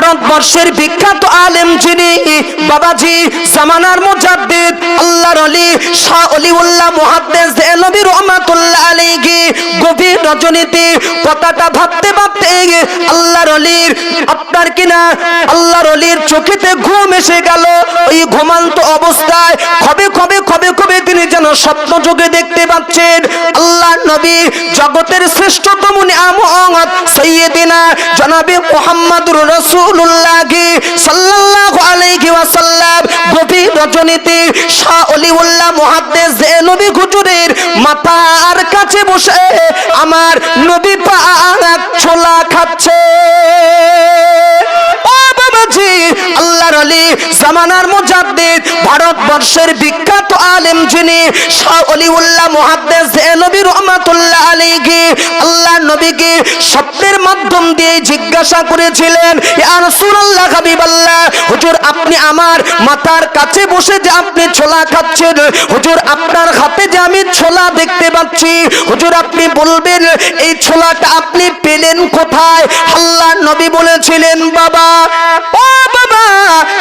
ভারতবর্ষের বিখ্যাত আলেম যিনি বাবাজি জামানার মুজাদ্দিদ আল্লাহর ওলি শাহ ওলিউল্লাহ মুহাদ্দিস দেহলভী রহমাতুল্লাহ আলাইহি গভীর রজনীতে কথাটা ভাবতে ভাবতে আল্লাহর ওলির আপনার কিনা আল্লাহর ওলির চোখেতে ঘুম এসে গেল। ওই ঘুমন্ত অবস্থায় খবে খবে খবে খবে তিনি যেন স্বপ্ন যোগে দেখতে পাচ্ছেন আল্লাহর নবী জগতের শ্রেষ্ঠতম নিয়ামত সাইয়্যিদিনা জনাবে মুহাম্মদুর রাসূলুল্লাহ সাল্লাল্লাহু আলাইহি ওয়াসাল্লাম গভীর রজনীতে শাহ ওলিউল্লাহ মুহাদ্দিস দেহলভী হুজুরের মাথার কাছে বসে আমার নবী পাক ছোলা খাচ্ছে। আল্লাহর ওলি জামানার মুজাদ্দিদ ভারতবর্ষের বিখ্যাত আলেম যিনি শাহ ওলিউল্লাহ মুহাদ্দিস দেহলভী রহমাতুল্লাহ আলাইহি আল্লাহর নবীকে স্বপ্নের মাধ্যম দিয়ে জিজ্ঞাসা করেছিলেন, ইয়া রাসূলুল্লাহ হাবিবাল্লাহ, হুজুর আপনি আমার মাথার কাছে বসে যে আপনি ছোলা খাচ্ছেন, হুজুর আপনার হাতে যে আমি ছোলা দেখতে পাচ্ছি, হুজুর আপনি বলবেন এই ছোলাটা আপনি পেলেন কোথায়? আল্লাহর নবী বলেছিলেন, বাবা ও বাবা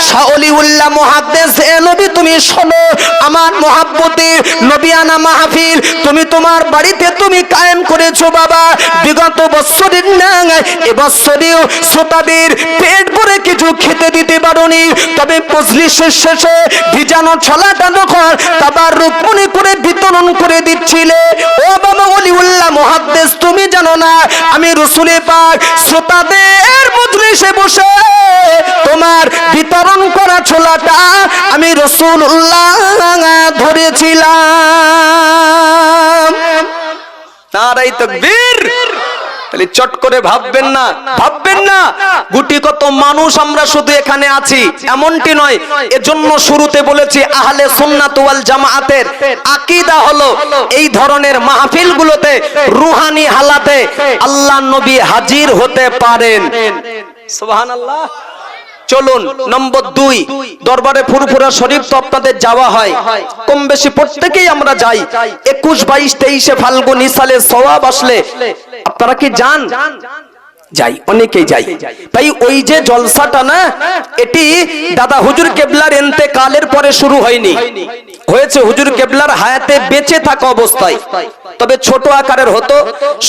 শাহ ওলিউল্লাহ মুহাদ্দিস দেহলভী তুমি শোনো, আমার মহব্বতে নবিয়ানা মাহফিল তুমি তোমার বাড়িতে তুমি কায়েম করেছো বাবা। বিগত বছরের না এবছরেও শ্রোতাদের পেট ভরে কিছু খেতে দিতে পারোনি, তবে মজলিসের শেষে ভিজানো ছোলাটা যখন তাবাররুক মনে করে বিতরণ করে দিচ্ছিলে, ও বাবা ওলিউল্লাহ মুহাদ্দিস তুমি জানো না আমি রাসূল পাক শ্রোতাদের মজলিসে বসে তোমার বিতরণ করা ছোলাটা আমি রাসূলুল্লাহ ধরেছিলাম। নারায়ে তাকবীর। তাহলে চট করে ভাববেন না গুটি কত মানুষ আমরা শুধু এখানে আছি এমনটি নয়। এজন্য শুরুতে বলেছি আহলে সুন্নাত ওয়াল জামাআতের আকীদা হলো এই ধরনের মাহফিলগুলোতে রুহানি হালাতে আল্লাহর নবী হাজির হতে পারেন। সুবহানাল্লাহ। চলুন নম্বর 2, দরবারে ফুরফুরা শরীফ তো আপনাদের যাওয়া হয়, কম বেশি প্রত্যেকেই আমরা যাই। 21, 22, 23 ফাল্গুন ইসালে সওয়াব আসলে আপনারা কি যান? যাই, অনেকেই যাই। তাই ওই যে জলসাটা না, এটি দাদা হুজুর কেবলার ইন্তেকালের পরে শুরু হয়নি, হয়েছে হুজুর কেবলার হায়াতে বেঁচে থাকা অবস্থায়। তবে ছোট আকারের হতো,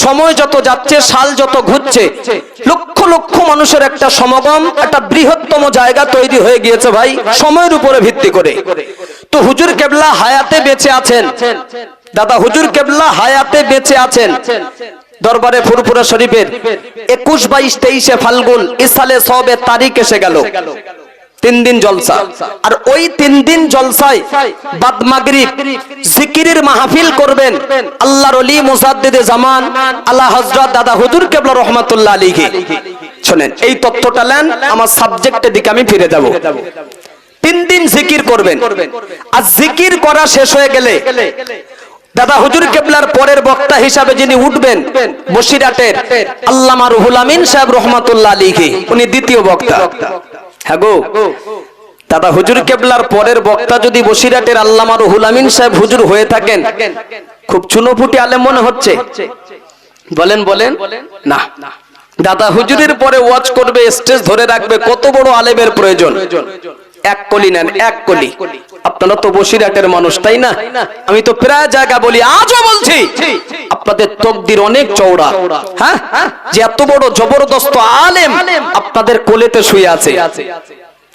সময় যত যাচ্ছে সাল যত ঘুরছে লক্ষ লক্ষ মানুষের একটা সমাগম, একটা বৃহত্তম জায়গা তৈরি হয়ে গিয়েছে ভাই সময়ের উপরে ভিত্তি করে। তো হুজুর কেবলা হায়াতে বেঁচে আছেন, দাদা হুজুর কেবলা হায়াতে বেঁচে আছেন। দরবারে ফুরফুরা শরীফের 21, 22, 23 ফাল্গুন ইসালে সওয়াবের তারিখ এসে গেল। 3 দিন জলসা, আর ওই 3 দিন জলসায় বাদ মাগরিব জিকিরের মাহফিল করবেন আল্লাহর ওলি মুজাদ্দিদে জামান আলা হযরত দাদা হুজুর কেবলা রহমাতুল্লাহ আলাইহি। শুনেন এই তথ্যটা নেন, আমার সাবজেক্টের দিকে আমি ফিরে যাব। 3 দিন জিকির করবেন, আর জিকির করা শেষ হয়ে গেলে দাদা হুজুর কেবলার পরের বক্তা হিসাবে যিনি উঠবেন বসিরহাটের আল্লামা রুহুল আমিন সাহেব রহমাতুল্লাহ আলাইহি, উনি দ্বিতীয় বক্তা। হ্যাঁ গো, দাদা হুজুর কেবলার পরের বক্তা যদি বসিরহাটের আল্লামা রুহুল আমিন সাহেব হুজুর হয়ে থাকেন, খুব চুনোপুটি আলেম মনে হচ্ছে? বলেন না, দাদা হুজুরের পরে ওয়াজ করবে, স্টেজ ধরে রাখবে, কত বড় আলেমের প্রয়োজন। এক কলি নেন, এক কলি। আপনারা তো বসিরহাটের মানুষ তাই না? আমি তো প্রায় জায়গা বলি, আজও বলছি আপনাদের তকদির অনেক চওড়া। হ্যাঁ, যে এত বড় জবরদস্ত আলেম আপনাদের কোলেতে শুয়ে আছে।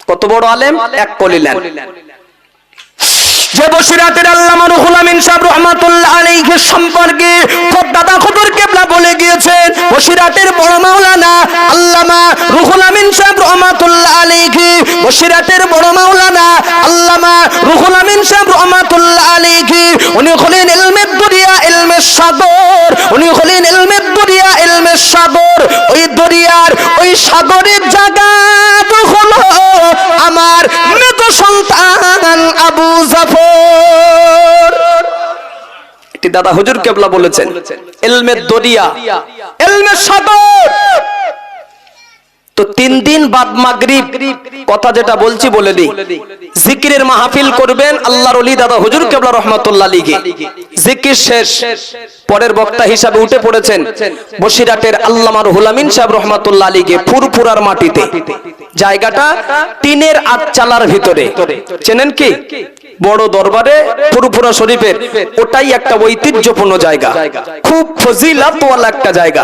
কত বড় আলেম? এক কলি নেন। যে বসিরহাটের আল্লামা রুহুল আমিন সাহেব রহমাতুল্লাহ আলাইহি সম্পর্কে দাদা হুজুর কেবলা বলে গিয়েছেন, বসিরহাটের বড় মাওলানা আল্লামা রুহুল আমিন সাহেব রহমাতুল্লাহ আলাইহি, বসিরহাটের বড় মাওলানা আল্লামা রুহুল আমিন সাহেব রহমাতুল্লাহ আলাইহি, উনি হলেন ইলমের দরিয়া, ইলমের সাগর। উনি হলেন ইলমের দরিয়া, ইলমের সাগর। ওই দরিয়ার ওই সাগরের জায়গা হলো আমার মৃত সন্তান আবু জাফর। এটি দাদা হুজুর কেবলা বলেছেন, ইলমের দরিয়া, ইলমের সাগর। তো 3 দিন বাদ মাগরিব, কথা যেটা বলছি বলে দিই, জিকিরের মাহফিল করবেন আল্লাহর ওলি দাদা হুজুর কেবলা রহমাতুল্লাহ আলাইহি। জিকির শেষ, পরের বক্তা হিসাবে উঠে পড়েছেন বসিরহাটের আল্লামা রুহুল আমিন সাহেব রহমাতুল্লাহ আলাইহি, ফুরফুরার মাটিতে। জায়গাটা টিনের আটচালার ভিতরে, চেনেন কি? বড় দরবারে ফুরফুরা শরীফের, ওটাই একটা ঐতিহ্যপূর্ণ জায়গা, খুব ফজিলাতওয়ালা একটা জায়গা।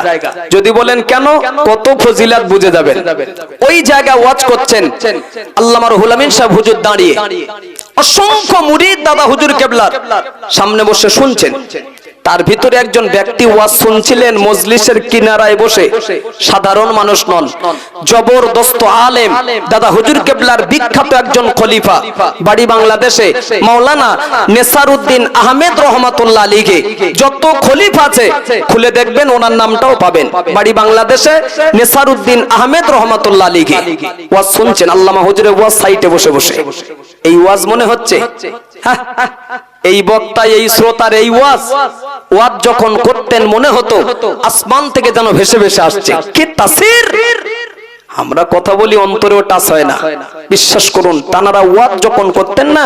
যদি বলেন কেন, কত ফজিলাত বুঝে যাবেন। ওই জায়গা ওয়াজ করছেন আল্লামা রুহুল আমিন সাহেব হুজুর দাঁড়িয়ে, অসংখ্য মুরিদ দাদা হুজুর কেবলার সামনে বসে শুনছেন। তার ভিতরে একজন ব্যক্তি ওয়াজ শুনছিলেন মজলিসের কিনারায় বসে, সাধারণ মানুষ নন, জবরদস্ত আলেম দাদা হুজুর কেবলার বিখ্যাত একজন খলিফা, বাড়ি বাংলাদেশে, মাওলানা নেসারউদ্দিন আহমেদ রহমাতুল্লাহ আলাইহি। যত খলিফা আছে খুলে দেখবেন ওনার নামটাও পাবেন, বাড়ি বাংলাদেশে নেসারউদ্দিন আহমেদ রহমাতুল্লাহ আলাইহি। ওয়াজ শুনছেন আল্লামা হুজুরের ওয়াজ সাইটে বসে বসে। এই ওয়াজ মনে হচ্ছে এই বক্তা, এই শ্রোতার এই ওয়াজ যখন করতেন মনে হতো আসমান থেকে যেন ভেসে ভেসে আসছে। কি তাসির! আমরা কথা বলি অন্তরেও টাচ হয় না, বিশ্বাস করুন। তানারা ওয়াজ যখন করতেন না,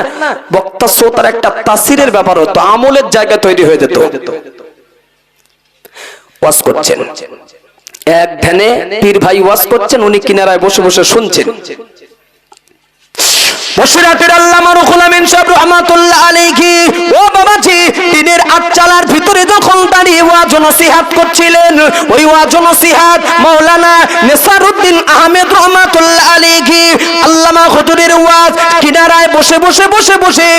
বক্তা শ্রোতার একটা তাসিরের ব্যাপার হতো, আমলের জায়গা তৈরি হয়ে যেত। ওয়াজ করছেন, এক ধ্যানে পীর ভাই ওয়াজ করছেন, উনি কিনারায় বসে বসে শুনছেন। বসিরহাটের আল্লামা রুহুল আমিন সাহেব রহমাতুল্লাহ আলাইহি, ও বাবাজি, টিনের আটচালার ভিতরে যখন দাঁড়িয়ে ওয়াজ নসিহত করছিলেন, ওই ওয়াজ নসিহত মাওলানা নেসারউদ্দিন আহমেদ রহমাতুল্লাহ আলাইহি আল্লামা হুজুরের ওয়াজ কিনারায় বসে বসে বসে বসে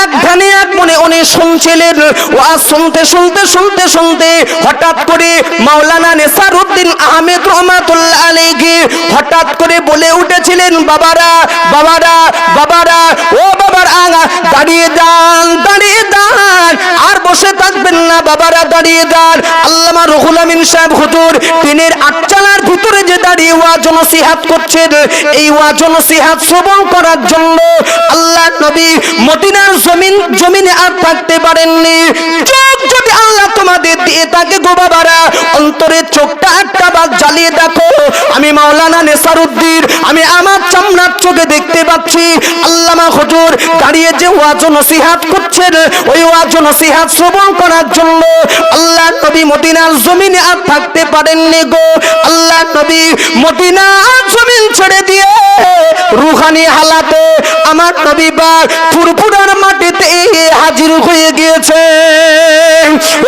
এক ধ্যানে এক মনে উনি শুনছিলেন। ওয়াজ শুনতে শুনতে শুনতে শুনতে হঠাৎ করে মাওলানা নেসারউদ্দিন আহমেদ রহমাতুল্লাহ আলাইহি হঠাৎ করে বলে উঠেছিলেন, বাবারা বাবারা বাবারা, ও বাবার আগা, দাঁড়িয়ে যান, দাঁড়িয়ে যান, আর বসে থাকবেন না বাবারা, দাঁড়িয়ে যান। আল্লামা রুহুল আমিন সাহেব হুজুর টিনের আটচালার ভিতরে যে দাঁড়িয়ে ওয়াজ নসিহত করছেন, এই ওয়াজ নসিহত শ্রবণ করার জন্য আল্লাহ নবী মদিনার জমিনে আর থাকতে পারেননি। চোখ যদি আল্লাহ তোমাদের দিয়ে থাকে গো বাবারা, অন্তরের চোখটা একটা বার জ্বালিয়ে দেখো। আমি মাওলানা নেসারউদ্দিন, আমি আমার চামড়ার চোখে দেখতে পাচ্ছি আল্লামা হুজুর দাঁড়িয়ে যে ওয়াজ নসিহত করছেন, ওই ওয়াজ নসিহত শ্রবণ করার জন্য আল্লাহ নবী মদিনার জমিনে আর থাকতে পারেননি গো। আল্লাহ নবী মদিনার জমিন ছেড়ে দিয়ে রুহানি হালাতে আমার নবী পাক ফুরফুরার মাটিতে হাজির হয়ে গিয়েছে।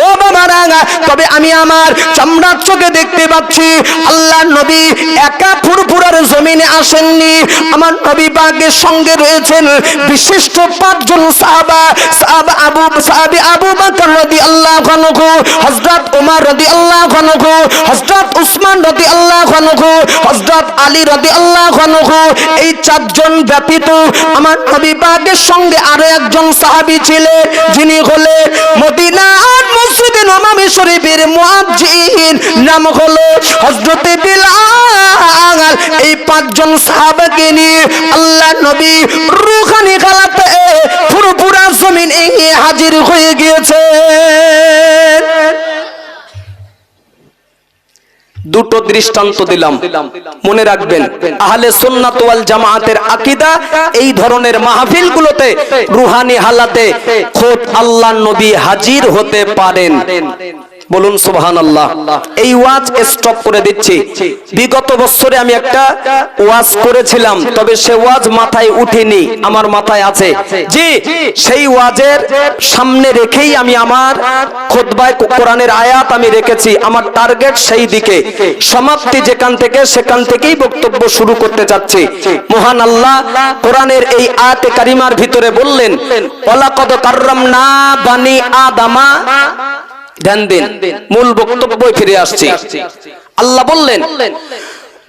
ও বাবারা, তবে আমি আমার চামড়ার চোখে দেখতে পাচ্ছি আল্লাহ নবী একা ফুরফুরার জমিনে আসেননি, আমার নবী পাকের সঙ্গে রয়েছেন বিশিষ্ট 5 জন সাহাবা। সাহাবী আবু বকর রাদিয়াল্লাহু আনহু, হযরত ওমর রাদিয়াল্লাহু আনহু, হযরত উসমান রাদিয়াল্লাহু আনহু, হযরত আলী রাদিয়াল্লাহু আনহু। এই 4 জন ব্যতীত আমার নবী পাকের সঙ্গে আরো একজন সাহাবী ছিলেন, যিনি হলেন মদিনার মসজিদে নববী শরীফের মুয়াজ্জিন, নাম হলো হযরত বিলাল। এই 5 জন সাহাবাকে নিয়ে আল্লাহ নবী রুহানি হালাতে ফুরফুরা জমিনে হাজির হয়ে গিয়েছে। দুটো দৃষ্টান্ত দিলাম, মনে রাখবেন। আহলে সুন্নাত ওয়াল জামাআতের আকীদা এই ধরনের মাহফিলগুলোতে রুহানি হালাতে খোদ আল্লাহর নবী হাজির হতে পারেন। বলুন সুবহানাল্লাহ। এই ওয়াজ স্টপ করে দিচ্ছি। বিগত বছরে আমি একটা ওয়াজ করেছিলাম, তবে সে ওয়াজ মাথায় উঠেনি, আমার মাথায় আছে। জি, সেই ওয়াজের সামনে রেখেই আমি আমার খুতবায় কোরআনের আয়াত আমি রেখেছি। আমার টার্গেট সেই দিকে, সমাপ্তি যেখান থেকে সেখান থেকেই বক্তব্য শুরু করতে যাচ্ছি। মহান আল্লাহ কোরআনের এই আয়াতে কারিমার ভিতরে বললেন, ওয়ালাকাদ কাররামনা বানি আদামা। ধ্যান দিন, মূল বক্তব্যে ফিরে আসছি। আল্লাহ বললেন,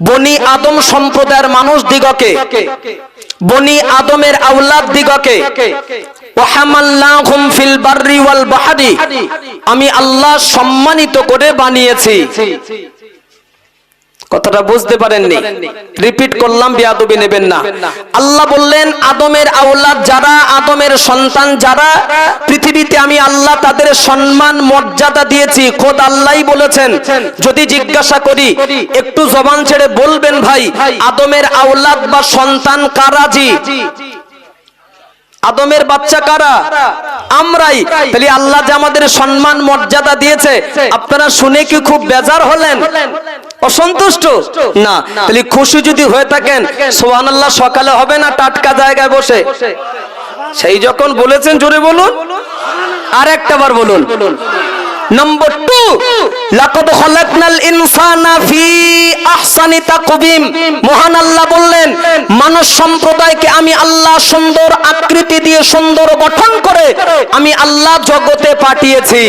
বনি আদম সম্প্রদায়ের মানুষ দিগকে, বনি আদমের আওলাদ দিগকে, ওয়াহামালনাহুম ফিল বাররি ওয়াল বাহরি, আমি আল্লাহ সম্মানিত করে বানিয়েছি। কথাটা বুঝতে পারেননি, রিপিট করলাম, বেয়াদবি নেবেন না। আল্লাহ বললেন আদমের আওলাদ যারা, আদমের সন্তান যারা, পৃথিবীতে আমি আল্লাহ তাদের সম্মান মর্যাদা দিয়েছি। খোদ আল্লাহই বলেছেন। যদি জিজ্ঞাসা করি একটু জবান ছেড়ে বলবেন ভাই, আদমের আওলাদ বা সন্তান কারা? জি, আদমের বাচ্চা কারা? আমরাই। তাহলে আল্লাহ যে আমাদের সম্মান মর্যাদা দিয়েছে, আপনারা শুনে কি খুব বেজার হলেন, অসন্তুষ্ট? না। তাহলে খুশি যদি হয়ে থাকেন সুবহানাল্লাহ সকালে হবে না টাটকা জায়গায় বসে? সেই যখন বলেছেন জোরে বলুন, আর একটা বার বলুন। নম্বর 2, লাকাদ খালাকনাল ইনসানা ফি আহসানি তাকওয়িম। মহান আল্লাহ বললেন মানুষ সম্প্রদায়কে আমি আল্লাহ সুন্দর আকৃতি দিয়ে, সুন্দর গঠন করে আমি আল্লাহ জগতে পাঠিয়েছি।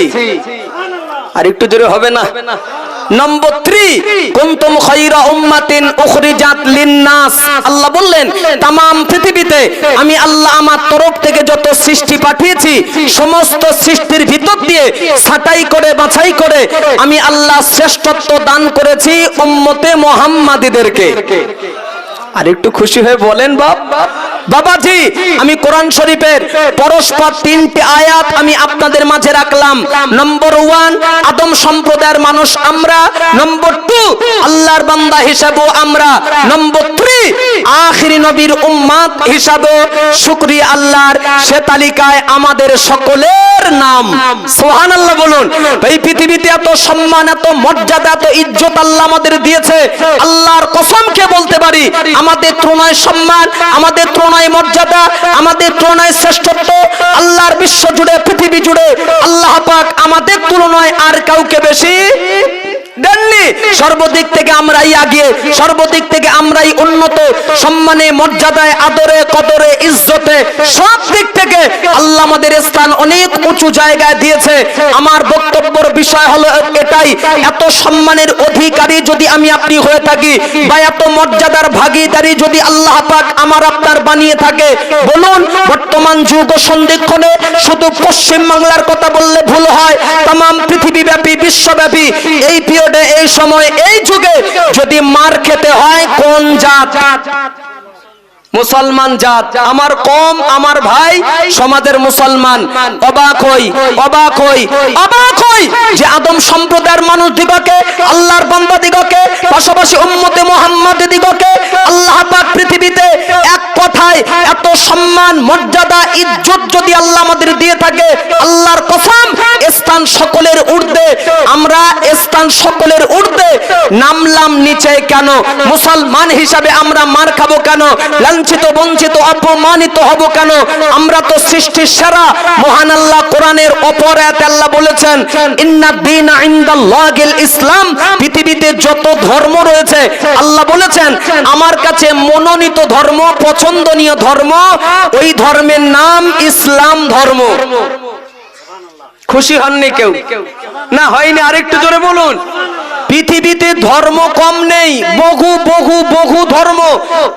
আর একটু জোরে হবে না? নম্বর 3, কুনতুম খায়রা উম্মাতিন উখরিজাত লিন-নাস। আল্লাহ বললেন तमाम পৃথিবীতে আমি আল্লাহ আমার তরফ থেকে যত সৃষ্টি পাঠিয়েছি, সমস্ত সৃষ্টির ভিতর দিয়ে ছাঁটাই করে বাছাই করে আমি আল্লাহ শ্রেষ্ঠত্ব দান করেছি উম্মতে মুহাম্মাদীদেরকে। আর একটু খুশি হয়ে বলেন বাবাজি। আমি কোরআন শরীফের পরস্পর 3টি আয়াত আমি আপনাদের মাঝে রাখলাম। নম্বর 1, আদম সম্প্রদায়ের মানুষ আমরা। নম্বর 2, আল্লাহর বান্দা হিসাবে আমরা। নম্বর 3, আখিরি নবীর উম্মত হিসাবে শুকরিয়া আল্লাহর, সে তালিকায় আমাদের সকলের নাম। সুবহানাল্লাহ বলুন। এই পৃথিবীতে এত সম্মান, এত মর্যাদা, এত ইজ্জত আল্লাহ আমাদের দিয়েছে। আল্লাহর কসম খেয়ে বলতে পারি আমাদের তুলনায় সম্মান, আমাদের তুলনায় মর্যাদা, আমাদের তুলনায় শ্রেষ্ঠত্ব আল্লাহর বিশ্ব জুড়ে, পৃথিবী জুড়ে আল্লাহ পাক আমাদের তুলনায় আর কাউকে বেশি দেননি। সর্বদিক থেকে আমরাই আগে, সর্বদিক থেকে আমরাই উন্নত, সম্মানে, মর্যাদায়, আদরে, কদরে, ইজ্জতে, সব দিক থেকে আল্লাহ আমাদের স্থান অনেক উঁচু জায়গায় দিয়েছে। আমার বক্তব্যের বিষয় হলো এটাই, এত সম্মানের অধিকারী যদি আমি আপনি হয়ে থাকি, বা এত মর্যাদার ভাগীদারি যদি আল্লাহ পাক আমার আপনার বানিয়ে থাকে, বলুন বর্তমান যুগ সন্ধিক্ষণে শুধু পশ্চিম বাংলার কথা বললে ভুল হয়, तमाम পৃথিবীব্যাপী, বিশ্বব্যাপী এই পিরিয়ডে, এই সময়, এই যুগে যদি মার খেতে হয় কোন জাত? মুসলমান জাত। আমার কম, আমার ভাই সমাজের মুসলমান। অবাক হই, অবাক হই, অবাক হই যে আদম সম্প্রদায়ের মানুষ দিগকে, আল্লাহর বান্দা দিগকে, পাশাপাশি উম্মতে মুহাম্মাদ দিগকে আল্লাহ পাক পৃথিবীতে এক কথায় এত সম্মান, মর্যাদা, ইজ্জত যদি আল্লাহ আমাদের দিয়ে থাকে, আল্লাহর কসম স্থান সকলের ঊর্ধ্বে, আমরা স্থান সকলের ঊর্ধ্বে, নামলাম নিচে কেন? মুসলমান হিসাবে আমরা মার খাবো কেন? লাঞ্ছিত, বঞ্চিত, অপমানিত হব কেন? আমরা তো সৃষ্টির সেরা। মহান আল্লাহ কোরআনের অপর আয়াতে আল্লাহ বলেছেন ইন্নাদ দীনা ইনদাল্লাহিল ইসলাম। পৃথিবীতে যত ধর্ম রয়েছে আল্লাহ বলেছেন আমার কাছে মনোনীত ধর্ম, পছন্দনীয় ধর্ম, ওই ধর্মের নাম ইসলাম ধর্ম। খুশি হননি কেউ? না হয়নি? আরেকটু জোরে বলুন। পৃথিবীতে ধর্ম কম নেই, বহু বহু বহু ধর্ম।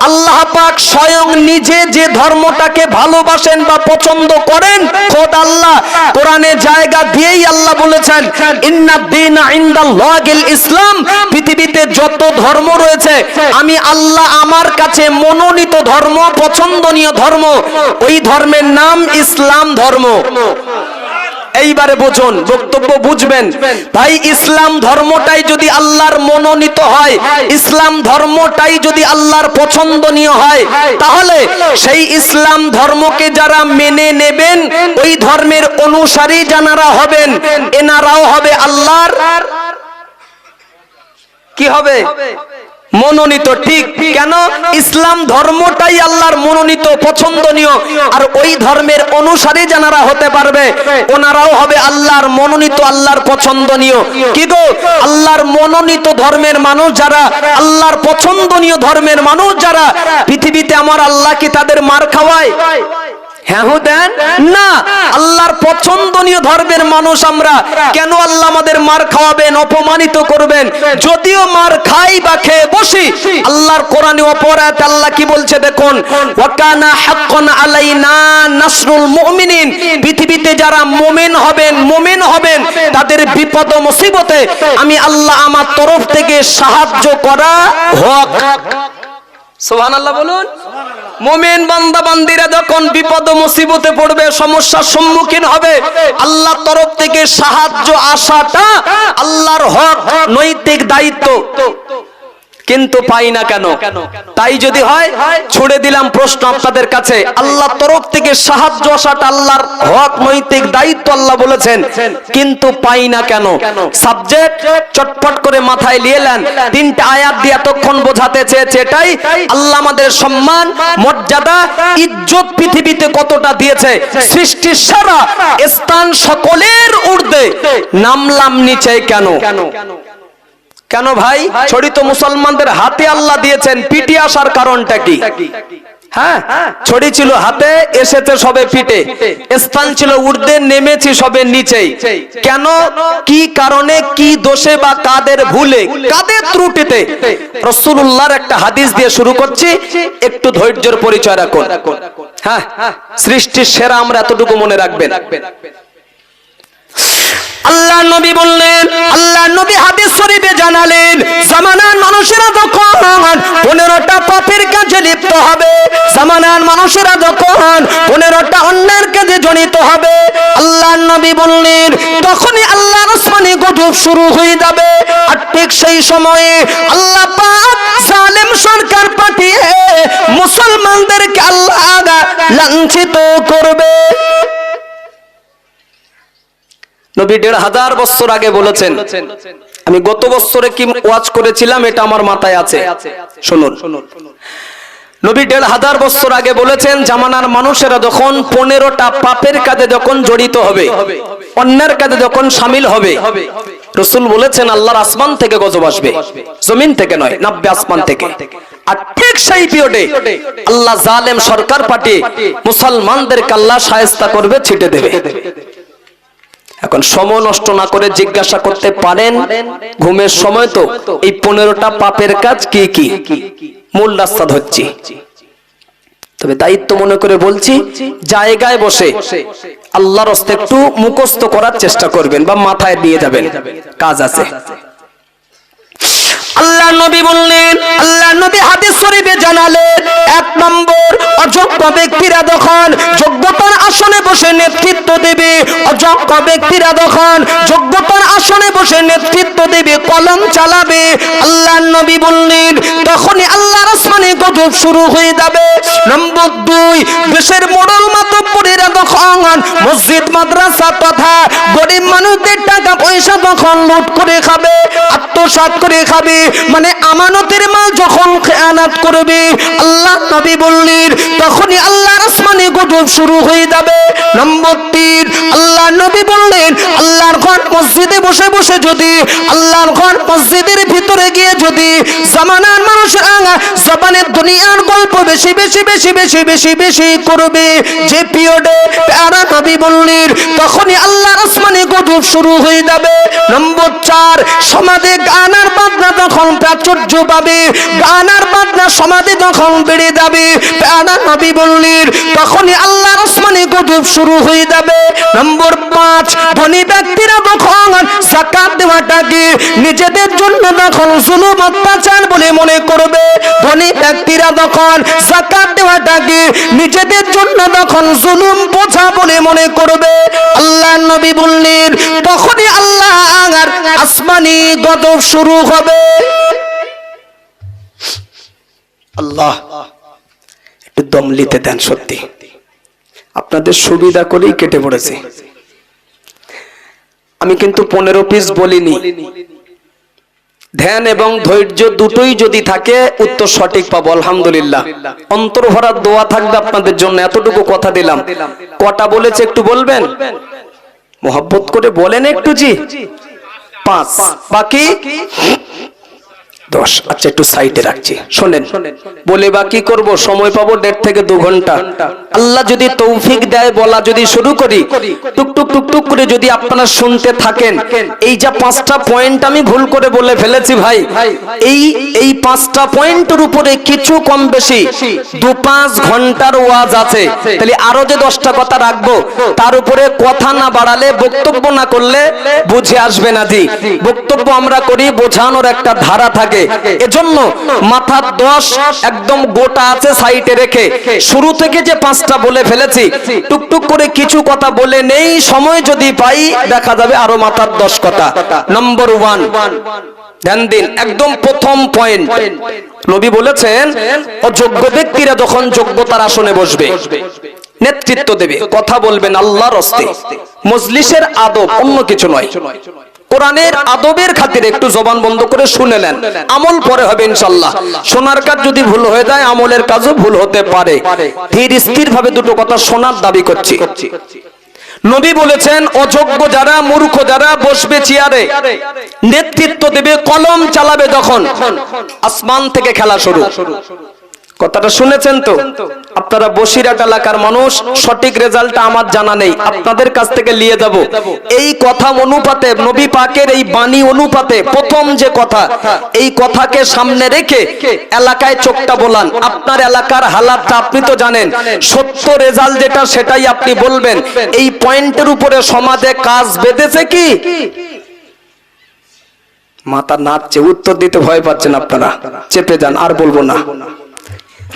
আল্লাহ পাক স্বয়ং নিজে যে ধর্মটাকে ভালোবাসেন বা পছন্দ করেন, খোদ আল্লাহ কোরআনে জায়গা দিয়েই আল্লাহ বলেছেন ইন্নাদ দীনা ইনদাল্লাহিল ইসলাম। পৃথিবীতে যত ধর্ম রয়েছে আমি আল্লাহ আমার কাছে মনোনীত ধর্ম, পছন্দনীয় ধর্ম, ওই ধর্মের নাম ইসলাম ধর্ম। এইবারে বুঝুন, বক্তব্য বুঝবেন ভাই। ইসলাম ধর্মটাই যদি আল্লাহর মনোনীত হয়, ইসলাম ধর্মটাই যদি আল্লাহর পছন্দনীয় হয়, তাহলে সেই ইসলাম ধর্মকে যারা মেনে নেবেন, ওই ধর্মের অনুসারী যারা হবেন, এনারাও হবে আল্লাহর কি হবে? মনোনীত। ঠিক কেন? ইসলাম ধর্মটাই আল্লাহর মনোনীত, পছন্দনীয়, আর ওই ধর্মের অনুসারী যারা হতে পারবে ওনারাও হবে আল্লাহর মনোনীত, আল্লাহর পছন্দনীয়। কি গো, আল্লাহর মনোনীত ধর্মের মানুষ যারা, আল্লাহর পছন্দনীয় ধর্মের মানুষ যারা, পৃথিবীতে আমার আল্লাহ কি তাদের মার খাওয়ায়? হ্যাঁ দেন না। আল্লাহর পছন্দনীয় ধর্মের মানুষ আমরা, কেন আল্লাহ আমাদের মার খাওয়াবেন, অপমানিত করবেন? যদিও মার খাই বা খেয়ে বসি, আল্লাহর কোরআনে অপরাধ আল্লাহ কি বলছে দেখুন, ওয়াকানা হাক্কান আলাইনা নাসরুল মুমিনিন। পৃথিবীতে যারা মুমিন হবেন তাদের বিপদ ও মুসিবতে আমি আল্লাহ আমার তরফ থেকে সাহায্য করা হক। সুবহানাল্লাহ বলুন। মুমিন বান্দা বান্দিরা যখন বিপদ ও মুসিবতে পড়বে, সমস্যার সম্মুখীন হবে, আল্লাহর তরফ থেকে সাহায্য আসাটা আল্লাহর হক, নৈতিক দায়িত্ব। কিন্তু পাই না কেন? তাই যদি হয়, ছুড়ে দিলাম প্রশ্ন আপনাদের কাছে, আল্লাহর তরফ থেকে সাহায্য আসাটা আল্লাহর হক, নৈতিক দায়িত্ব, আল্লাহ বলেছেন, কিন্তু পাই না কেন? সাবজেক্ট চটপট করে মাথায় নিয়ে নেন। তিনটা আয়াত দিয়ে এতক্ষণ বোঝাতে চেয়েছে এটাই, আল্লাহ আমাদের সম্মান, মর্যাদা, ইজ্জত পৃথিবীতে কতটা দিয়েছে। সৃষ্টির সারা স্থান সকলের ঊর্ধ্বে, নামলাম নিচে কেন? কেন ভাই? ছড়ি তো মুসলমানদের হাতে আল্লাহ দিয়েছেন, পিটে আসার কারণটা কি? হ্যাঁ, ছড়ি ছিল হাতে, এসেছে সবে পিঠে। স্থান ছিল ঊর্ধ্বে, নেমেছি সবে নিচেই। কেন? কি কারণে, কি দোষে বা কাদের ভুলে, কাদের ত্রুটিতে? রাসূলুল্লাহর একটা হাদিস দিয়ে শুরু করছি, একটু ধৈর্যের পরিচয় রাখুন। হ্যাঁ, সৃষ্টির সেরা আমরা এতটুকু মনে রাখবেন। আল্লাহ নবী বললেন, আল্লাহ নবী হাদিস শরীফে জানালেন, জামানার মানুষেরা যখন 15টা পাপের কাজে লিপ্ত হবে, জামানার মানুষেরা যখন 15টা অন্যায়ের কাজে জড়িত হবে, আল্লাহ নবী বললেন, তখনই আল্লাহর আসমানে গজব শুরু হয়ে যাবে। আর ঠিক সেই সময়ে আল্লাহ পাক জালেম সরকার পাঠিয়ে মুসলমানদেরকে আল্লাহ লাঞ্ছিত করবে। নবী 1500 বছর আগে বলেছেন, আমি গত বছরে কি ওয়াজ করেছিলাম এটা আমার মাথায় আছে, শুনুন। নবী 1500 বছর আগে বলেছেন, জামানার মানুষেরা যখন 15টা পাপের কাজে যখন জড়িত হবে, অন্যের কাজে যখন শামিল হবে, রাসূল বলেছেন আল্লাহর আসমান থেকে গজব আসবে, জমিন থেকে নয়, 90 আসমান থেকে। আর ঠিক সেই পিরিয়ডে আল্লাহ জালেম সরকার পাঠিয়ে মুসলমানদেরকে আল্লাহ শায়েস্তা করবে, ছিটে দেবে। এখন সময় নষ্ট না করে জিজ্ঞাসা করতে পারেন, ঘুমের সময় তো এই 15টা পাপের কাজ কি কি? মূল রাস্তা ধরছি, তবে দায়িত্ব মনে করে বলছি, জায়গায় বসে আল্লাহর রাস্তা একটু মুখস্থ করার চেষ্টা করবেন বা মাথায় নিয়ে যাবেন, কাজ আছে। আল্লাহ নবী বললেন, আল্লাহ নবী হাদিস শরীফে জানালেন, 1 নম্বর, অযোগ্য ব্যক্তিরা যখন যোগ্যতার আসনে বসে নেতৃত্ব দেবে, অযোগ্য ব্যক্তিরা যখন যোগ্যতার আসনে বসে নেতৃত্ব দেবে, কলম চালাবে, আল্লাহ নবী বললেন, তখনই আল্লাহর আসমানে গজব শুরু হয়ে যাবে। নম্বর 2, দেশের মোড়ল মাতব্বরেরা যখন মসজিদ মাদ্রাসা তথা গরিব মানুষদের টাকা পয়সা যখন লুট করে খাবে, আত্মসাৎ করে খাবে, মানে আমানতের মাল যখন খেয়ানত করবে, আল্লাহ নবী বললেন, তখনই আল্লাহর আসমানে গজব শুরু হয়ে যাবে। নম্বর 3, আল্লাহ নবী বললেন, আল্লাহর ঘর মসজিদে বসে বসে যদি, আল্লাহর ঘর মসজিদের ভিতরে গিয়ে যদি জামানার মানুষেরা জবানের দুনিয়ার গল্প বেশি বেশি বেশি বেশি বেশি বেশি করবে, যে পিরিয়ডে প্যারা নবী বললেন, তখনই আল্লাহর আসমানে গজব শুরু হয়ে যাবে। নম্বর 4, সমাজে গান আর বাজনা যখন প্রাচুর্য পাবে, গান আর বাজনা সমাজে যখন বেড়ে যাবে, প্যারা নবী বললেন, তখনই আল্লাহর আসমানে গজব শুরু হয়ে যাবে। নম্বর 5, ধনী ব্যক্তিরা যখন যাকাত দেওয়াটাকে নিজেদের জন্য যখন জুলুম অত্যাচার বলে মনে করবে, ধনী ব্যক্তিরা যখন যাকাত দেওয়াটাকে নিজেদের জন্য যখন জুলুম বোঝা বলে মনে করবে, আল্লাহ নবী বললেন, তখনই আল্লাহ আসমানি গজব শুরু হবে। আল্লাহ একটু দম নিতে দেন, সত্যি আপনাদের সুবিধা করেই কেটে পড়েছে। আমি কিন্তু 15 পিস বলিনি, ধ্যান এবং ধৈর্য দুটোই যদি থাকে উত্তর সঠিক পাবো আলহামদুলিল্লাহ। অন্তর ভরা দোয়া থাকবে আপনাদের জন্য, এতটুকু কথা দিলাম। কটা বলেছে একটু বলবেন, মোহাব্বত করে বলেন একটু। জি 5, বাকি 10। আচ্ছা একটু সাইডে রাখছি, শোনেন। বলে বা কি করব, সময় পাবো 1.5 থেকে 2 ঘন্টা। আল্লাহ যদি তৌফিক দেয় বলা যদি শুরু করি, টুকটুক টুকটুক করে যদি আপনারা শুনতে থাকেন। এই যে 5টা পয়েন্ট আমি ভুল করে বলে ফেলেছি ভাই, এই 5টা পয়েন্টের উপরে কিছু কম বেশি 2-5 ঘন্টার ওয়াজ আছে। তাহলে আরো যে 10টা কথা রাখবো, তার উপরে কথা না বাড়ালে, বক্তব্য না করলে বুঝে আসবে না। জি, বক্তব্য আমরা করি, বোঝানোর একটা ধারা থাকে। এজন্য মাথার 10 একদম গোটা আছে সাইডে রেখে শুরু থেকে যে 5টা বলে ফেলেছি, টুকটুক করে কিছু কথা বলে নেই, সময় যদি পাই দেখা যাবে আরো মাথার 10 কথা। নম্বর 1, ধ্যান দিন, একদম প্রথম পয়েন্ট। নবী বলেছেন অযোগ্য ব্যক্তিরা যখন যোগ্যতার আসনে বসবে, নেতৃত্ব দেবে, কথা বলবেন আল্লাহর রাস্তে, মজলিসের আদব, অন্য কিছু নয়। কোরআনের আদবের খাতিরে একটু জবান বন্ধ করে শুনে নেন, আমল পরে হবে ইনশাআল্লাহ। শোনার কাজ যদি ভুল হয়ে যায়, আমলের কাজও ভুল হতে পারে। ধীর স্থির ভাবে দুটো কথা শোনার দাবি করছি। নবী বলেছেন অযোগ্য যারা, মূর্খ যারা বসবে চেয়ারে, নেতৃত্ব দেবে, কলম চালাবে, যখন আসমান থেকে খেলা শুরু। কথাটা শুনেছেন তো? আপনারা বসিরহাট এলাকার মানুষ, সঠিক রেজাল্টটা আমার জানা নেই, আপনাদের কাছ থেকে নিয়ে যাব। এই কথা অনুপাতে, নবী পাকের এই বাণী অনুপাতে প্রথম যে কথা, এই কথাকে সামনে রেখে এলাকায় চোখটা বোলান। আপনার এলাকার হালাতটা আপনি তো জানেন, সত্য রেজাল্ট যেটা সেটাই আপনি বলবেন। এই পয়েন্টের উপরে সমাজে কাজ বেঁধেছে কি? মাথা নাচছে, উত্তর দিতে ভয় পাচ্ছেন আপনারা, চেপে যান, আর বলবো না।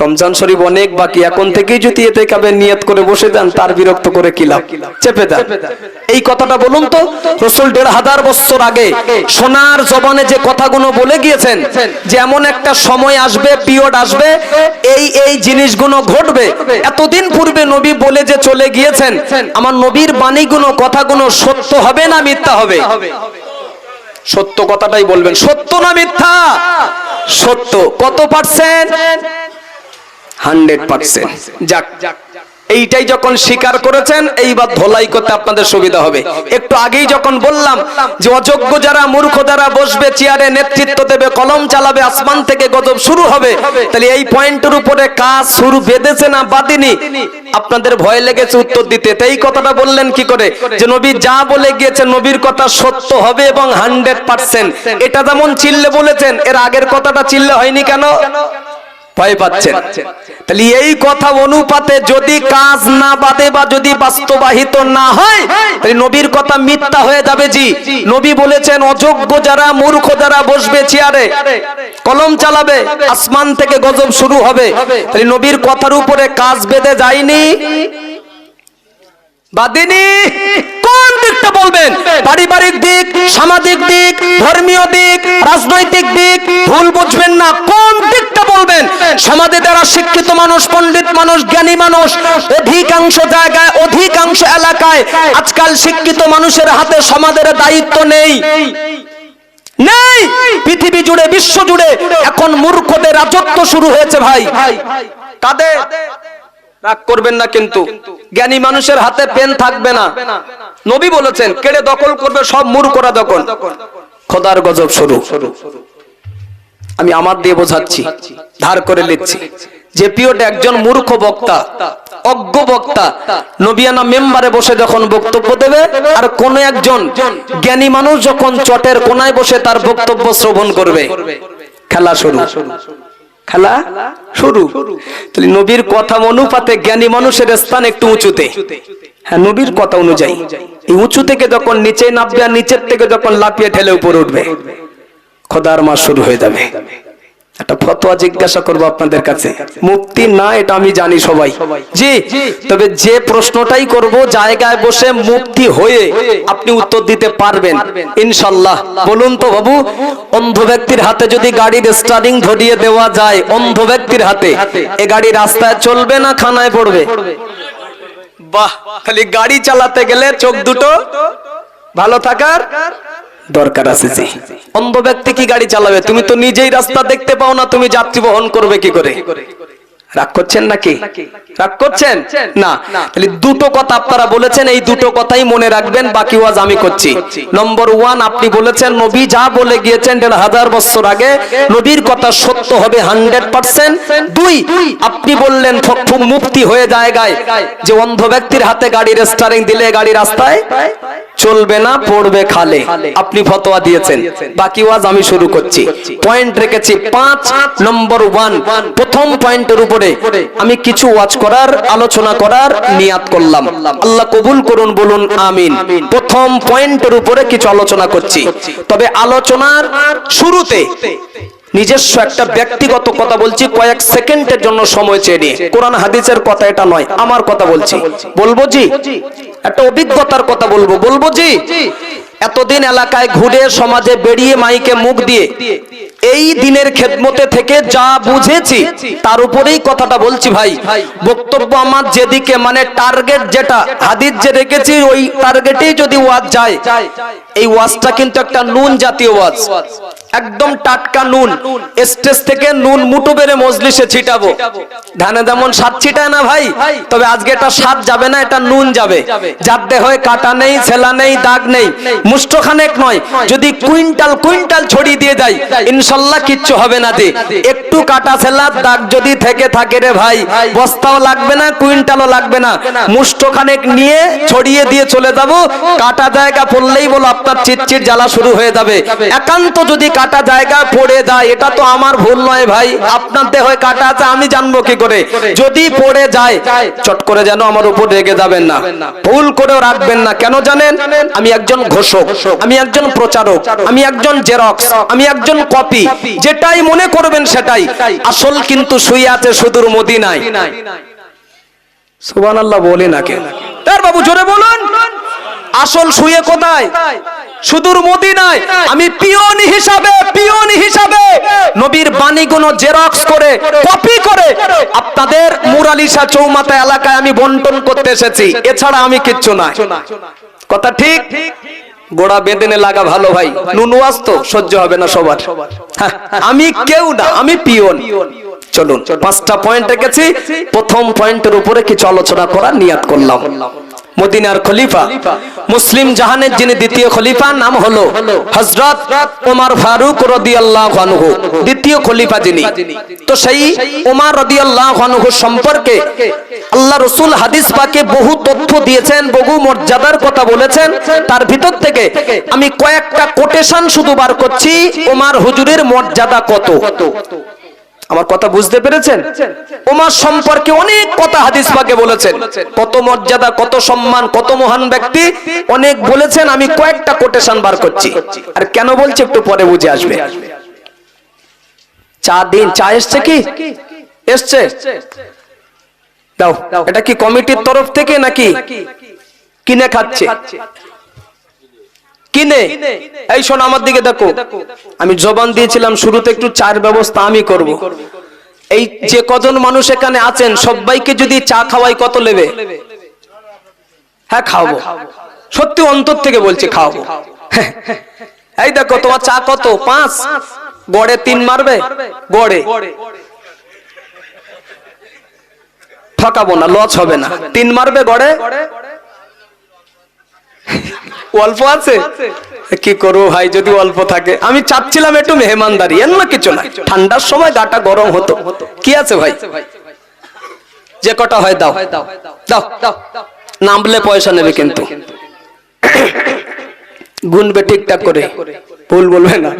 রমজান শরীফ অনেক বাকি, এখন থেকেই যদি এতে কাবে নিয়ত করে বসে যান, তার বিরক্ত করে কি লাভ? চেপে যান। এই কথাটা বলুন তো, রাসূল 1500 বছর আগে সোনার জবানে যে কথাগুলো বলে গিয়েছেন, যে এমন একটা সময় আসবে, পিরিয়ড আসবে, এই জিনিসগুলো ঘটবে, এতদিন পূর্বে নবী বলে যে চলে গিয়েছেন, আমার নবীর বাণীগুলো, কথাগুলো সত্য হবে না মিথ্যা হবে? সত্য কথাটাই বলবেন, সত্য না মিথ্যা? সত্য। কত পার্সেন্ট? 100%। যাক, এইটাই যখন স্বীকার করেছেন, এইবার ধোলাই করতে আপনাদের সুবিধা হবে। একটু আগেই যখন বললাম যে অযোগ্য যারা, মূর্খ যারা বসবে চেয়ারে, নেতৃত্ব দেবে, কলম চালাবে, আসমান থেকে গজব শুরু হবে, তাহলে এই পয়েন্টের উপরে কাজ শুরু বেঁধেছে না বাঁধেনি? আপনাদের ভয় লেগেছে উত্তর দিতে, তাই এই কথাটা বললেন কি করে যে নবী যা বলে গিয়েছেন, নবীর কথা সত্য হবে এবং 100%। এটা যেমন চিল্লে বলেছেন, এর আগের কথাটা চিল্লে হয়নি কেন? ভয় পাচ্ছেন। তাহলে এই কথা অনুপাতে যদি কাজ না বাঁধে বা যদি বাস্তবায়িত না হয়, তাহলে নবীর কথা মিথ্যা হয়ে যাবে। জি, নবী বলেছেন অযোগ্য যারা, মূর্খ যারা বসবে চেয়ারে, কলম চালাবে, আসমান থেকে গজব শুরু হবে। তাহলে নবীর কথার উপরে কাজ বেঁধে যায়নি, বাঁধেনি। কোন দিকটা বলবেন? পারিবারিক দিক, সামাজিক দিক, ধর্মীয় দিক, রাজনৈতিক দিক, ভুল বুঝবেন না। কোন দিকটা বলবেন? সমাজে যারা শিক্ষিত মানুষ, পণ্ডিত মানুষ, জ্ঞানী মানুষ, অধিকাংশ জায়গায়, অধিকাংশ এলাকায় আজকাল শিক্ষিত মানুষের হাতে সমাজের দায়িত্ব নেই। পৃথিবী জুড়ে, বিশ্ব জুড়ে এখন মূর্খদের রাজত্ব শুরু হয়েছে ভাই। কাদের? রাগ করবেন না কিন্তু, জ্ঞানী মানুষের হাতে পেন থাকবে না। নবী বলেছেন কেড়ে দখল করবে সব মূর্খরা, তখন খোদার গজব শুরু। আমি আমার দিয়ে বোঝাচ্ছি, ধার করে লিখছি। যে পিওতে একজন মূর্খ বক্তা, অজ্ঞ বক্তা, নবিয়ানা মেম্বারে বসে যখন বক্তব্য দেবে, আর কোন একজন জ্ঞানী মানুষ যখন চটের কোনায় বসে তার বক্তব্য শ্রবণ করবে, খেলা শুরু। খেলা শুরু। তাহলে নবীর কথা অনুপাতে জ্ঞানী মানুষের স্থান একটু উঁচুতে। হ্যাঁ, নবীর কথা অনুযায়ী এই উঁচু থেকে যখন নিচে নামবে, আর নিচের থেকে যখন লাফিয়ে ঠেলে উপরে উঠবে, খোদার মাস শুরু হয়ে যাবে। একটা ফতোয়া জিজ্ঞাসা করবো আপনাদের কাছে, মুফতি না এটা আমি জানি সবাই, জি, তবে যে প্রশ্নটাই করব জায়গায় বসে মুফতি হয়ে আপনি উত্তর দিতে পারবেন ইনশাআল্লাহ। বলুন তো বাবু, অন্ধ ব্যক্তির হাতে যদি গাড়ির স্টারিং ধরিয়ে দেওয়া যায়, অন্ধ ব্যক্তির হাতে, এই গাড়ি রাস্তায় চলবে না খানায় পড়বে? বাহ, খালি গাড়ি চালাতে গেলে চোখ দুটো ভালো থাকার দরকার আছে। জি, অন্ধ ব্যক্তি কি গাড়ি চালাবে? তুমি তো নিজেই রাস্তা দেখতে পাও না, তুমি যাত্রী বহন করবে কি করে? রাগ করছেন নাকি? রাগ করছেন না? তাহলে দুটো কথা আপনারা বলেছেন, এই দুটো কথাই মনে রাখবেন, বাকি ওয়াজ আমি করছি। নম্বর 1, আপনি বলেছেন নবী যা বলে গিয়েছেন 1500 বছর আগে নবীর কথা সত্য হবে 100%। 2, আপনি বললেন মুফতি হয়ে জায়গায় যে অন্ধ ব্যক্তির হাতে গাড়ির স্টারিং দিলে গাড়ি রাস্তায় চলবে না, পড়বে খালে। আপনি ফতোয়া দিয়েছেন, বাকি ওয়াজ আমি শুরু করছি। পয়েন্ট রেখেছি 5। নম্বর 1, প্রথম পয়েন্টের উপরে আমি কিছু ওয়াজ করার, আলোচনা করার নিয়াত করলাম। আল্লাহ কবুল করুন, বলুন আমিন। প্রথম পয়েন্টের উপরে কিছু আলোচনা করছি, তবে আলোচনার শুরুতে নিজস্ব একটা ব্যক্তিগত কথা বলছি, কয়েক সেকেন্ডের জন্য সময় চেয়ে নিয়ে। কোরআন হাদিসের কথা এটা নয়, আমার কথা বলছি। বলবো জি? একটা অভিজ্ঞতার কথা বলবো জি। এতদিন এলাকায় ঘুরে, সমাজে বেরিয়ে, মাইকে মুখ দিয়ে এই দিনের খেদমতে থেকে যা বুঝেছি তার উপরেই কথাটা বলছি ভাই। বক্তব্য আমার যেদিকে, মানে টার্গেট যেটা হাদিস যে রেখেছি ওই টার্গেটেই যদি ওয়াজ যায়, এই ওয়াজটা কিন্তু একটা নুন জাতীয় ওয়াজ, একদম টাটকা নুন। স্টেজ থেকে নুন মুঠো বেড়ে মজলিসে ছিটাবো। ধানে যেমন স্বাদ ছিটায় না ভাই, তবে আজকে এটা স্বাদ যাবে না, এটা নুন যাবে। যার দেহে কাটা নেই, ছেলা নেই, দাগ নেই, মুষ্টখানেক নয়, যদি কুইন্টাল কুইন্টাল ছড়িয়ে দিয়ে যায় ইনশাল্লাহ কিচ্ছু হবে না। যে একটু কাটা ছেলা দাগ যদি থেকে থাকে রে ভাই, বস্তাও লাগবে না, কুইন্টালও লাগবে না, মুষ্টখানেক নিয়ে ছড়িয়ে দিয়ে চলে যাব। কাটা জায়গা পড়লেই বলো আপনার চিটচিট জ্বালা শুরু হয়ে যাবে। একান্ত যদি কাটা জায়গা পড়ে যায়, এটা তো আমার ভুল নয় ভাই, আপনার দেহে কাটা আছে আমি জানবো কি করে? যদি পড়ে যায় চট করে যেন আমার উপর রেগে যাবেন না, ভুল করেও রাখবেন না। কেন জানেন? আমি একজন ঘোষক, আমি একজন প্রচারক, আমি একজন জেরক্স, আমি একজন কপি। যেটাই মনে করবেন সেটাই। আসল কিন্তু শুয়ে আছে সুদূর মদিনায়। সুবহানাল্লাহ বলে না কেন? তার বাবু জোরে বলুন, আসল শুয়ে কোথায়? সুদূর মদিনায়। আমি পিওন হিসাবে নবীর বাণীগুলো জেরক্স করে, কপি করে আপনাদের মুরালিশা চৌমাথা এলাকায় আমি বন্টন করতে এসেছি, এছাড়া আমি কিচ্ছু না। কথা ঠিক? গোড়া বেঁধে লাগা ভালো ভাই, নুনওয়াজ তো সহ্য হবে না সবার। আমি কেউ না, আমি পিওন। চলুন, 5টা পয়েন্ট রেখেছি। প্রথম পয়েন্টের উপরে কিছু আলোচনা করার নিয়াত করলাম। মদিনার খলিফা, মুসলিম জাহানের যিনি দ্বিতীয় খলিফা, নাম হলো হযরত ওমর ফারুক রাদিয়াল্লাহু আনহু, দ্বিতীয় খলিফা যিনি। তো সেই ওমর রাদিয়াল্লাহু আনহু সম্পর্কে আল্লাহ রাসূল হাদিস পাকে বহু তথ্য দিয়েছেন, বহু মর্যাদার কথা বলেছেন। তার ভিতর থেকে আমি কয়েকটা কোটেশন শুধু বার করছি, ওমর হুজুরের মর্যাদা কত। আমার কথা বুঝতে পেরেছেন? ওমর সম্পর্কে অনেক কথা হাদিস পাকে বলেছেন, কত মর্যাদা, কত সম্মান, কত মহান ব্যক্তি, অনেক বলেছেন। আমি কয়েকটা কোটেশন বার করছি। আর কেন বলছি একটু পরে বুঝে আসবে। চা এসছে কি? এসছে? দাও। এটা কি কমিটির তরফ থেকে নাকি কিনে খাচ্ছে? কিনে। এই শোন, আমার দিকে দেখো, আমি জবান দিয়েছিলাম শুরুতে একটু চার ব্যবস্থা আমি করব। এই যে কজন মানুষ এখানে আছেন সবাইকে যদি চা খাওয়াই কত নেবে? হ্যাঁ খাওয়াবো, সত্যি অন্তর থেকে বলছি খাওয়াবো। এই দেখো, তোমার চা কত? 5 গড়ে 3 মারবে? গড়ে ঠকাবো না, লস হবে না। 3 মারবে গড়ে? অল্প আছে? কি করবো ভাই, যদি অল্প থাকে। আমি চাচ্ছিলাম একটু মেহমানদারি, এর না কিছু না, ঠান্ডার সময় গাটা গরম হতো। কি আছে ভাই, যে কটা হয় দাও দাও। নামলে পয়সা নেবে কিন্তু, গুনবে ঠিকঠাক করে, ভুল বলবে না।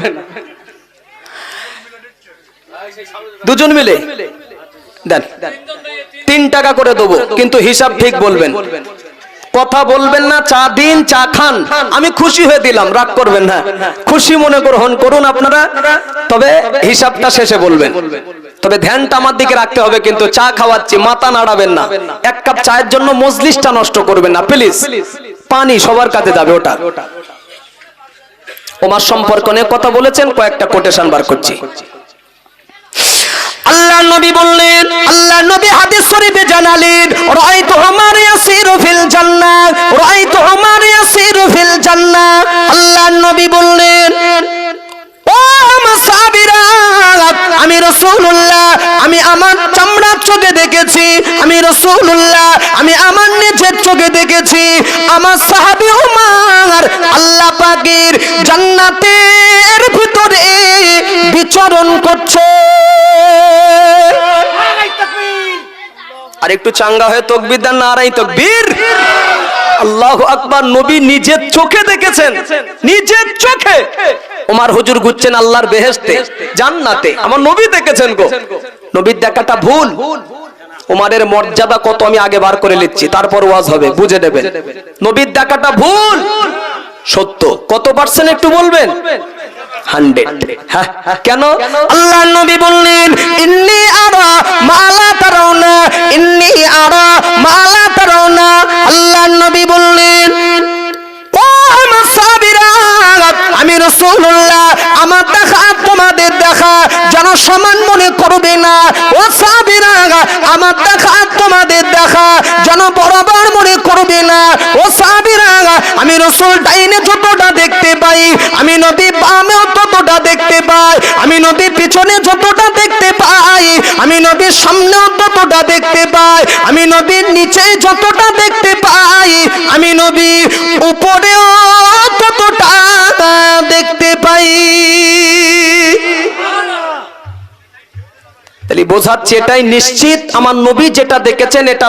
দুজন মিলে দেন, 3 টাকা করে দেবো, কিন্তু হিসাব ঠিক বলবেন, কথা বলবেন না। চা দিন, চা খান, আমি খুশি হয়ে দিলাম, রাগ করবেন না, খুশি মনে গ্রহণ করুন আপনারা। তবে হিসাবটা শেষে বলবেন, তবে ধ্যানটা আমার দিকে রাখতে হবে। কিন্তু চা খাওয়াচ্ছি, মাথা নাড়াবেন না। 1 কাপ চায়ের জন্য মজলিসটা নষ্ট করবেন না প্লিজ। পানি সবার কাছে যাবে ওটা। ওমর সম্পর্ক নিয়ে কথা বলেছেন, কয়েকটা কোটেশন বার করছি। আল্লাহ নবী বললেন, আল্লাহ নবী হাদিস শরীফে জানালেন, রাআইতু উমর ইয়াসিরু ফিল জান্নাহ, রাআইতু উমর ইয়াসিরু ফিল জান্নাহ। আল্লাহ নবী বললেন, ও আমার সাহাবীরা, আমি রাসূলুল্লাহ, আমি আমার চামড়ার চোখে দেখেছি, আমি রাসূলুল্লাহ আমি আমার নিজের চোখে দেখেছি আমার সাহাবী ওমর আল্লাহ পাকের জান্নাতের ভিতরে বিচরণ করছে। আর একটু চাঙ্গা হয়ে তাকবীর দেন, নারায়ে তাকবীর। আল্লাহু আকবার। নবী নিজের চোখে দেখেছেন, নিজের চোখে। ওমর হুজুর ঘুরছেন আল্লাহর বেহেশতে, জান্নাতে, আমার নবী দেখেছেন গো। নবীর দেখাটা ভুল। ওমরের মর্যাদা কত আমি আগে বার করে নিচ্ছি, তারপর ওয়াজ হবে, বুঝে নেবেন। নবীর দেখাটা ভুল সত্য কত পার্সেন্ট একটু বলবেন? 100। হ্যাঁ, কেন? আল্লাহ নবী বললেন ইন্নী আরা মা লা তারাউনা, ইন্নী আরা মা লা তারাউনা। আল্লাহ নবী বললেন ও আমার সাহাবীরা, আমি রাসূলুল্লাহ আমার দেখা তোমাদের দেখা যেন সমান মনে করবে না। ও সাহাবীরা, আমার দেখা তোমাদের দেখা যেন বরাবর মনে করবে না। ও সাহাবীরা, আমি রাসূল ডাইনে যতটা দেখতে পাই, আমি নবী বামেও ততটা দেখতে পাই, আমি নবী পিছনে যতটা দেখতে পাই, আমি নবীর সামনেও ততটা দেখতে পাই, আমি নবীর নিচে যতটা দেখতে পাই, আমি নবী উপরেও ততটা দেখতে পাই। তাহলে বোঝাচ্ছে এটাই নিশ্চিত আমার নবী যেটা দেখেছেন এটা